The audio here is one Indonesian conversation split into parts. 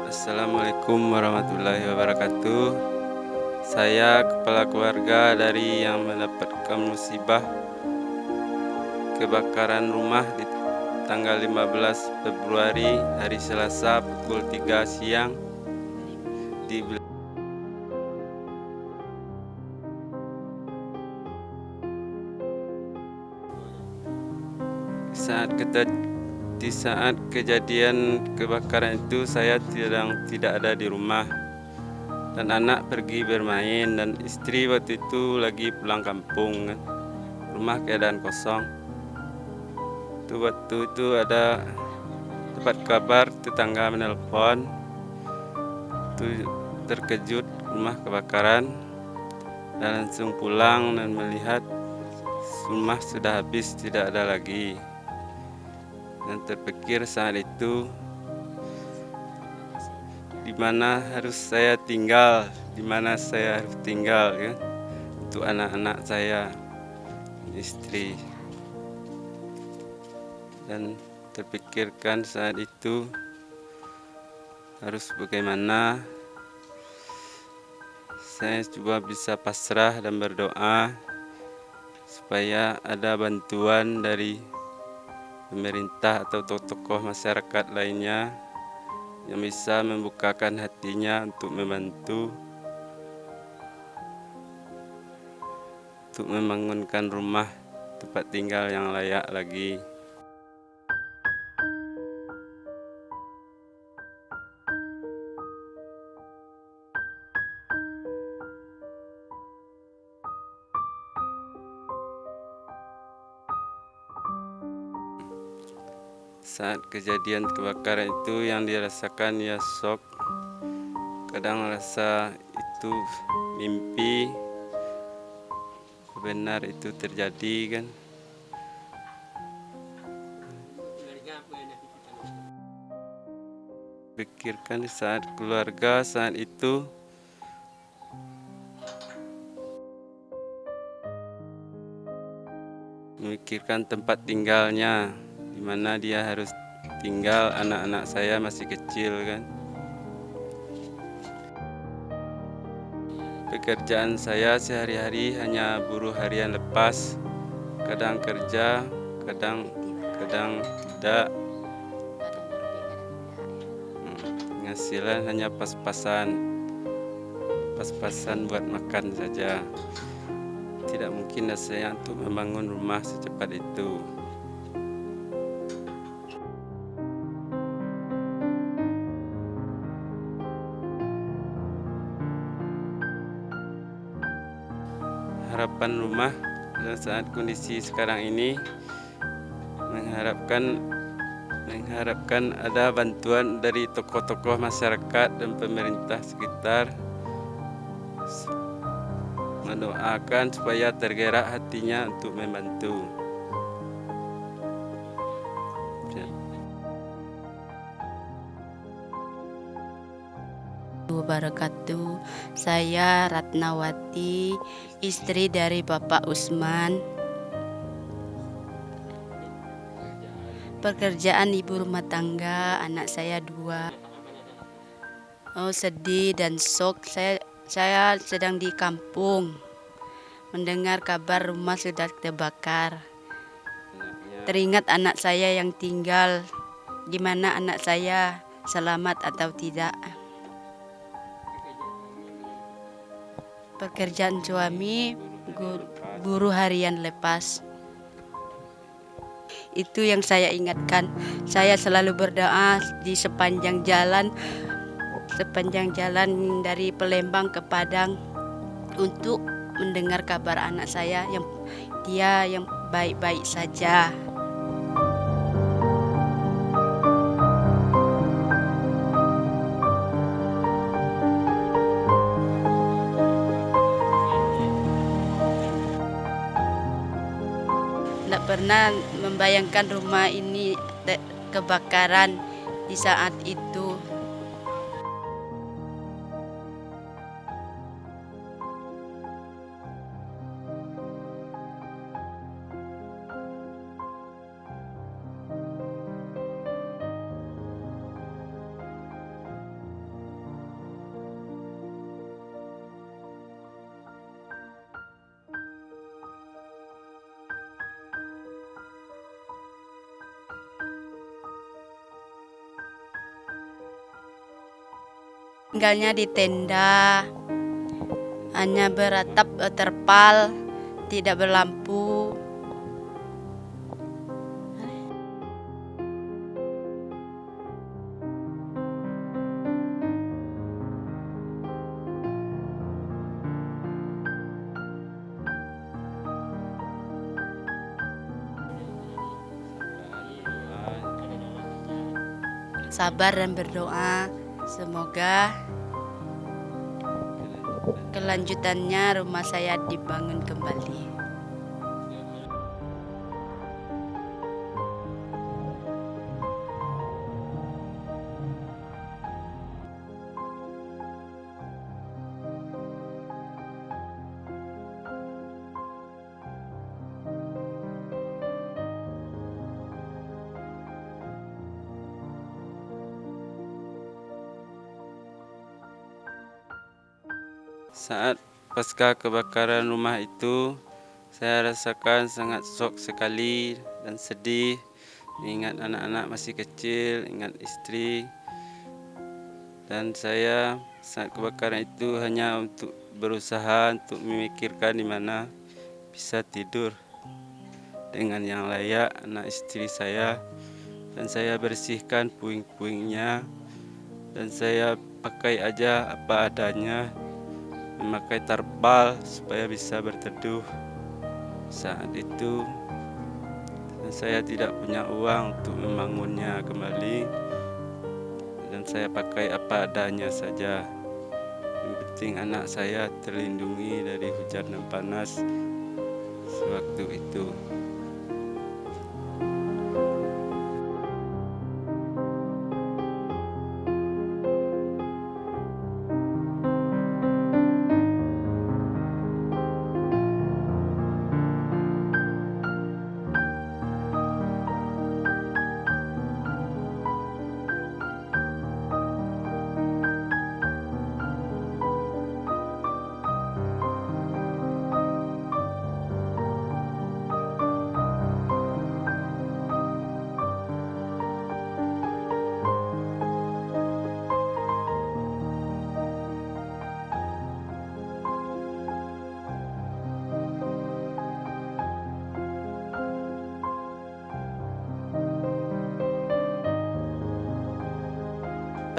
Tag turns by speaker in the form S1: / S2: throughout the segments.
S1: Assalamualaikum warahmatullahi wabarakatuh. Saya kepala keluarga dari yang mendapatkan musibah kebakaran rumah di tanggal 15 Februari hari Selasa pukul 3 siang di saat kejadian kebakaran itu saya tidak ada di rumah, dan anak pergi bermain, dan istri waktu itu lagi pulang kampung. Rumah keadaan kosong. Waktu itu ada dapat kabar tetangga menelpon, terkejut rumah kebakaran, dan langsung pulang dan melihat rumah sudah habis, tidak ada lagi. Dan terpikir saat itu, di mana harus saya tinggal, ya, untuk anak-anak saya, istri. Dan terpikirkan saat itu harus bagaimana. Saya coba bisa pasrah dan berdoa supaya ada bantuan dari pemerintah atau tokoh masyarakat lainnya yang bisa membukakan hatinya untuk membantu, untuk membangunkan rumah tempat tinggal yang layak lagi. Saat kejadian kebakaran itu yang dirasakan ya shock, kadang rasa itu mimpi, benar itu terjadi kan. Pikirkan saat keluarga saat itu memikirkan tempat tinggalnya, di mana dia harus tinggal, anak-anak saya masih kecil kan. Pekerjaan saya sehari-hari hanya buruh harian lepas, kadang kerja, kadang tidak. Penghasilan hanya pas-pasan buat makan saja. Tidak mungkin saya untuk membangun rumah secepat itu. Harapan rumah saat kondisi sekarang ini mengharapkan ada bantuan dari tokoh-tokoh masyarakat dan pemerintah sekitar, mendoakan supaya tergerak hatinya untuk membantu.
S2: Wabarakatuh. Saya Ratnawati, istri dari Bapak Usman. Pekerjaan ibu rumah tangga, anak saya 2. Sedih dan shock. Saya sedang di kampung, mendengar kabar rumah sudah terbakar. Teringat anak saya yang tinggal, gimana anak saya selamat atau tidak. Pekerjaan suami buruh harian lepas. Itu yang saya ingatkan. Saya selalu berdoa di sepanjang jalan dari Palembang ke Padang untuk mendengar kabar anak saya yang baik-baik saja. Tidak pernah membayangkan rumah ini kebakaran di saat itu. Tinggalnya di tenda, hanya beratap terpal, tidak berlampu. Sabar dan berdoa, semoga kelanjutannya rumah saya dibangun kembali.
S1: Saat pasca kebakaran rumah itu, saya rasakan sangat shock sekali dan sedih. Ingat anak-anak masih kecil, ingat istri. Dan saya saat kebakaran itu hanya untuk berusaha untuk memikirkan di mana bisa tidur dengan yang layak anak istri saya. Dan saya bersihkan puing-puingnya. Dan saya pakai aja apa adanya, memakai tarpal supaya bisa berteduh. Saat itu dan saya tidak punya uang untuk membangunnya kembali, dan saya pakai apa adanya saja. Yang penting anak saya terlindungi dari hujan dan panas sewaktu itu.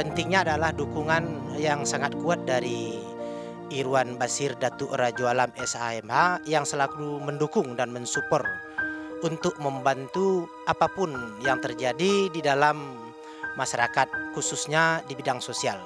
S3: Pentingnya adalah dukungan yang sangat kuat dari Irwan Basir Datuk Rajo Alam SHMH yang selalu mendukung dan mensupport untuk membantu apapun yang terjadi di dalam masyarakat, khususnya di bidang sosial.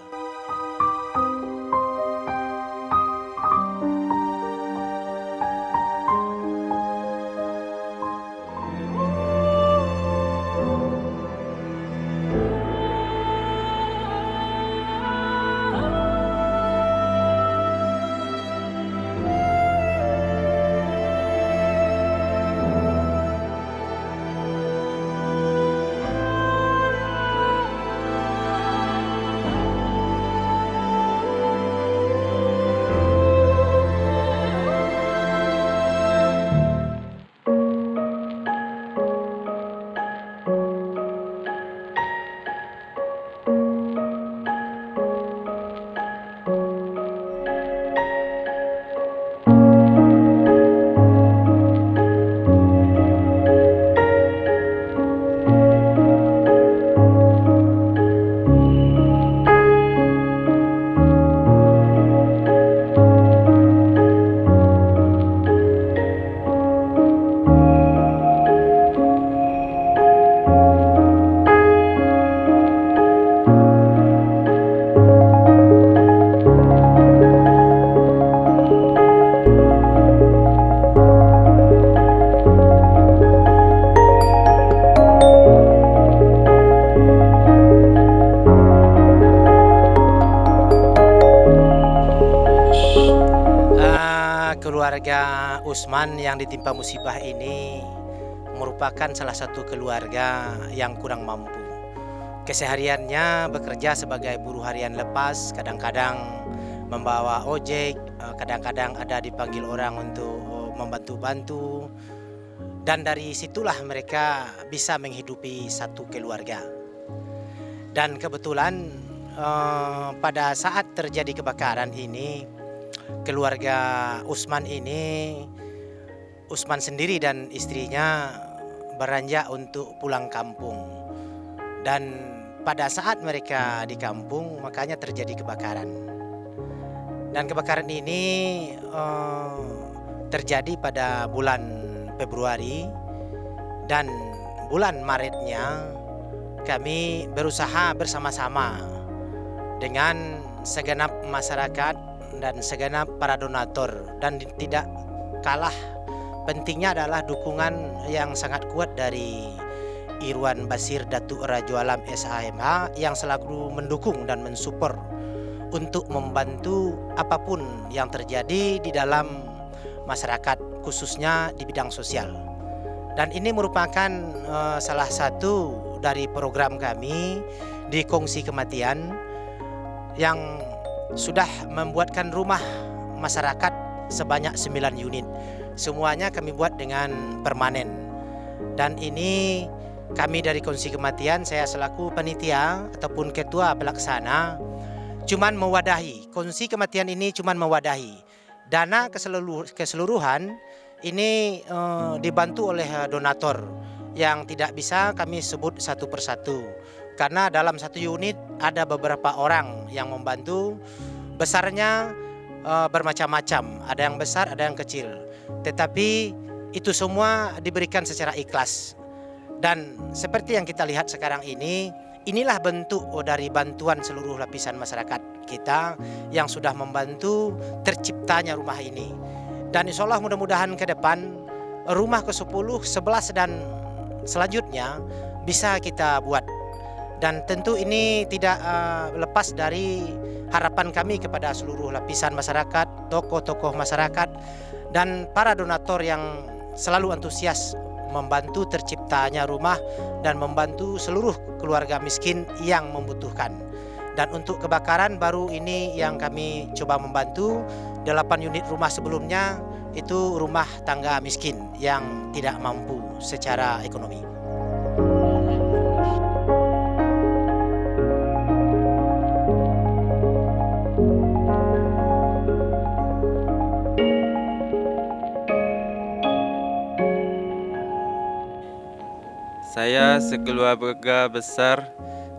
S3: Keluarga Usman yang ditimpa musibah ini merupakan salah satu keluarga yang kurang mampu. Kesehariannya bekerja sebagai buruh harian lepas, kadang-kadang membawa ojek, kadang-kadang ada dipanggil orang untuk membantu-bantu. Dan dari situlah mereka bisa menghidupi satu keluarga. Dan kebetulan pada saat terjadi kebakaran ini, keluarga Usman sendiri dan istrinya beranjak untuk pulang kampung. Dan pada saat mereka di kampung, makanya terjadi kebakaran. Dan kebakaran ini terjadi pada bulan Februari, dan bulan Maretnya kami berusaha bersama-sama dengan segenap masyarakat dan segenap para donatur, dan tidak kalah pentingnya adalah dukungan yang sangat kuat dari Irwan Basir Datuk Rajo Alam SHMH yang selalu mendukung dan mensupport untuk membantu apapun yang terjadi di dalam masyarakat, khususnya di bidang sosial. Dan ini merupakan salah satu dari program kami di Kongsi Kematian yang sudah membuatkan rumah masyarakat sebanyak 9 unit. Semuanya kami buat dengan permanen. Dan ini kami dari Kongsi Kematian, saya selaku panitia ataupun ketua pelaksana, cuman mewadahi. Kongsi Kematian ini cuman mewadahi. Dana keseluruhan ini dibantu oleh donatur yang tidak bisa kami sebut satu persatu. Karena dalam satu unit ada beberapa orang yang membantu, besarnya bermacam-macam, ada yang besar, ada yang kecil. Tetapi itu semua diberikan secara ikhlas. Dan seperti yang kita lihat sekarang ini, inilah bentuk dari bantuan seluruh lapisan masyarakat kita yang sudah membantu terciptanya rumah ini. Dan insya Allah mudah-mudahan ke depan rumah ke-10, 11 dan selanjutnya bisa kita buat. Dan tentu ini tidak lepas dari harapan kami kepada seluruh lapisan masyarakat, tokoh-tokoh masyarakat, dan para donatur yang selalu antusias membantu terciptanya rumah dan membantu seluruh keluarga miskin yang membutuhkan. Dan untuk kebakaran baru ini yang kami coba membantu, 8 unit rumah sebelumnya itu rumah tangga miskin yang tidak mampu secara ekonomi.
S1: Saya sekeluarga besar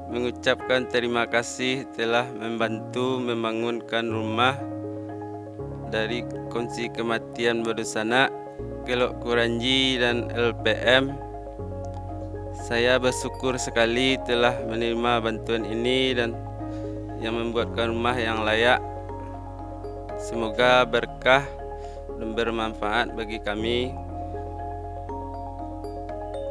S1: mengucapkan terima kasih telah membantu membangunkan rumah dari Kongsi Kematian Badusana, Kelok Kuranji dan LPM. Saya bersyukur sekali telah menerima bantuan ini dan yang membuatkan rumah yang layak. Semoga berkah dan bermanfaat bagi kami.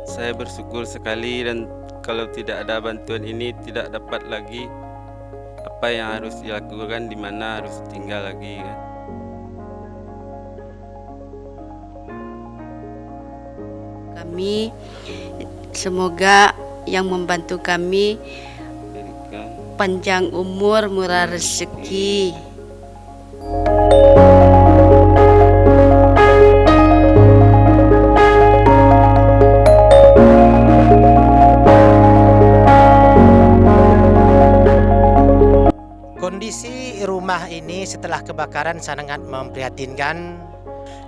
S1: Saya bersyukur sekali, dan kalau tidak ada bantuan ini tidak dapat lagi apa yang harus dilakukan, di mana harus tinggal lagi kan.
S2: Kami semoga yang membantu kami
S1: Berikan
S2: panjang umur, murah rezeki.
S3: Kondisi rumah ini setelah kebakaran sangat memprihatinkan,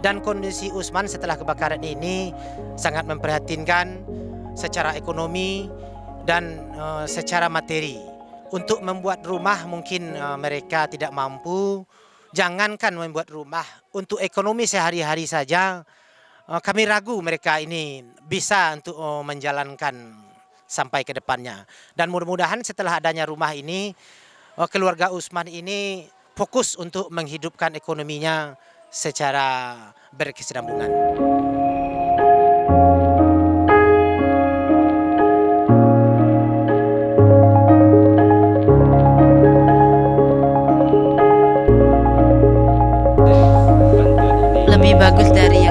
S3: dan kondisi Usman setelah kebakaran ini sangat memprihatinkan secara ekonomi dan secara materi. Untuk membuat rumah mungkin mereka tidak mampu, jangankan membuat rumah, untuk ekonomi sehari-hari saja kami ragu mereka ini bisa untuk menjalankan sampai ke depannya. Dan mudah-mudahan setelah adanya rumah ini, keluarga Usman ini fokus untuk menghidupkan ekonominya secara berkesinambungan.
S2: Lebih bagus dari